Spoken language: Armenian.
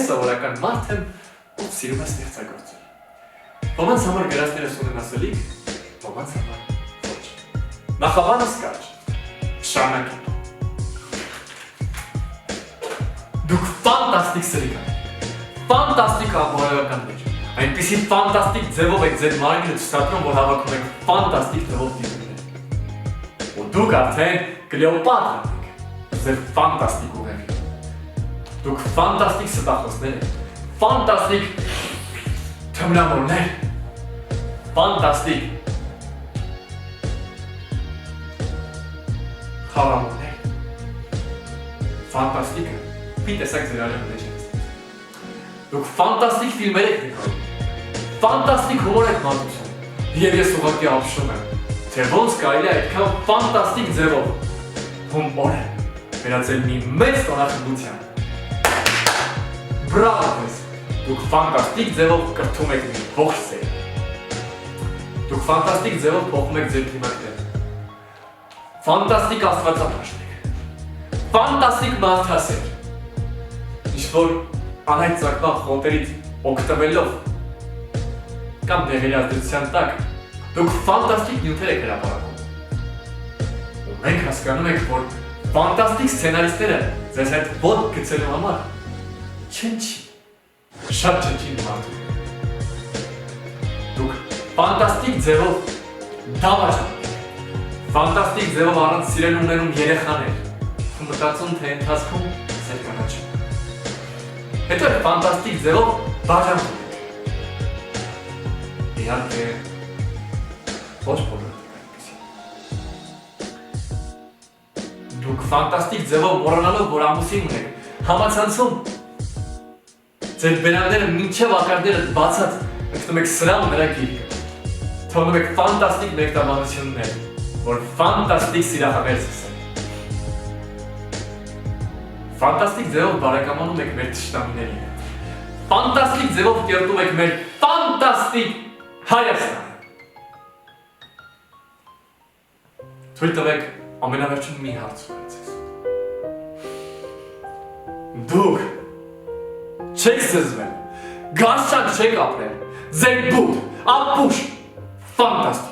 սովորական մարդ եմ, ով սիրում է ստեղծագործել։ Ոմանց համար գրածները ունեն ասելիք, ոմանց համար ոչ։ Նախաբանս կարճ, շարունակենք։ Դուք ֆանտաստիկ սրիկ եք, ֆանտաստիկ ամբողջականներ, այնպիսի ֆանտաստիկ ձևով եք ձեր մարմինը ցուցադրում, որ հավաքում եք ֆանտաստիկ թվով դիպուներ։ Ու դուք արդեն Կլեոպատրան եք, ձեր ֆանտաստիկ ուղեղի։ Դուք ֆանտաստիկ ստախոսներ եք, ֆանտաստիկ թմրամորներ, ֆանտաստիկ խաղամորներ, ֆանտաստիկը մի տեսակ ձեր արյուն մեջ եք։ Դուք ֆանտաստիկ ֆիլմեր եք նկարում, ֆանտաստիկ հումոր եք մատուցում, և ես ուղղակի ապշում եմ, թե ոնց կարելի է այդքան ֆանտաստիկ ձևով հումորը վերածել մի մեծ տոնախմբության։ Բրավո ձեզ, դուք ֆանտաստիկ ձևով կրթում եք մի ողջ սեր։ Դուք ֆանտաստիկ ձևով փոխում եք ձեր դիմակները։ Ֆանտաստիկ աստվածապաշտ եք, ֆանտաստիկ մարդասեր, ինչ-որ անհայտ ծագման խոտերից օգտվելով կամ դեղերի ազդեցության տակ դուք ֆանտաստիկ նյութեր եք հրապարակում։ Ու մենք հասկանում ենք, որ ֆանտաստիկ սցենարիստները ձեզ հետ ոտք գցելու համար չնչին, շատ չնչին մարդու եք։ Դուք ֆանտաստիկ ձևով դավաճան եք, ֆանտաստիկ ձևով առանց սիրել ունենում երեխաներ ու մտածում, թե ընթացքում ձեր կանաչում։ Հետո եք ֆանտաստիկ ձևով բաժանվում եք։ Իհարկե, ոչ բոլորը եք այնպիսի։ Դուք ֆանտաստիկ ձևով մոռանալով, որ ամուսին ունեք, համացանցում ձեր բերանները մինչև ակարդերը բացած ընկնում եք սրան նրա գիրկը։ Թողնում եք ֆանտաստիկ մեկտաբանություններ, որ ֆանտաստիկ սիրահարներ սկսեն։ Ֆանտաստիկ ձևով բարեկամանում եք մեր թշնամիների հետ։ Ֆանտաստիկ ձևով կերտում եք մեր ֆանտաստիկ Հայաստանը։ Թույլ տվեք ամենավերջում մի հարց ունեմ ձեզ։ Դուք չեք զզվել, գարշակ չեք ապրել, ձեր բութ, ապուշ, ֆանտաստիկ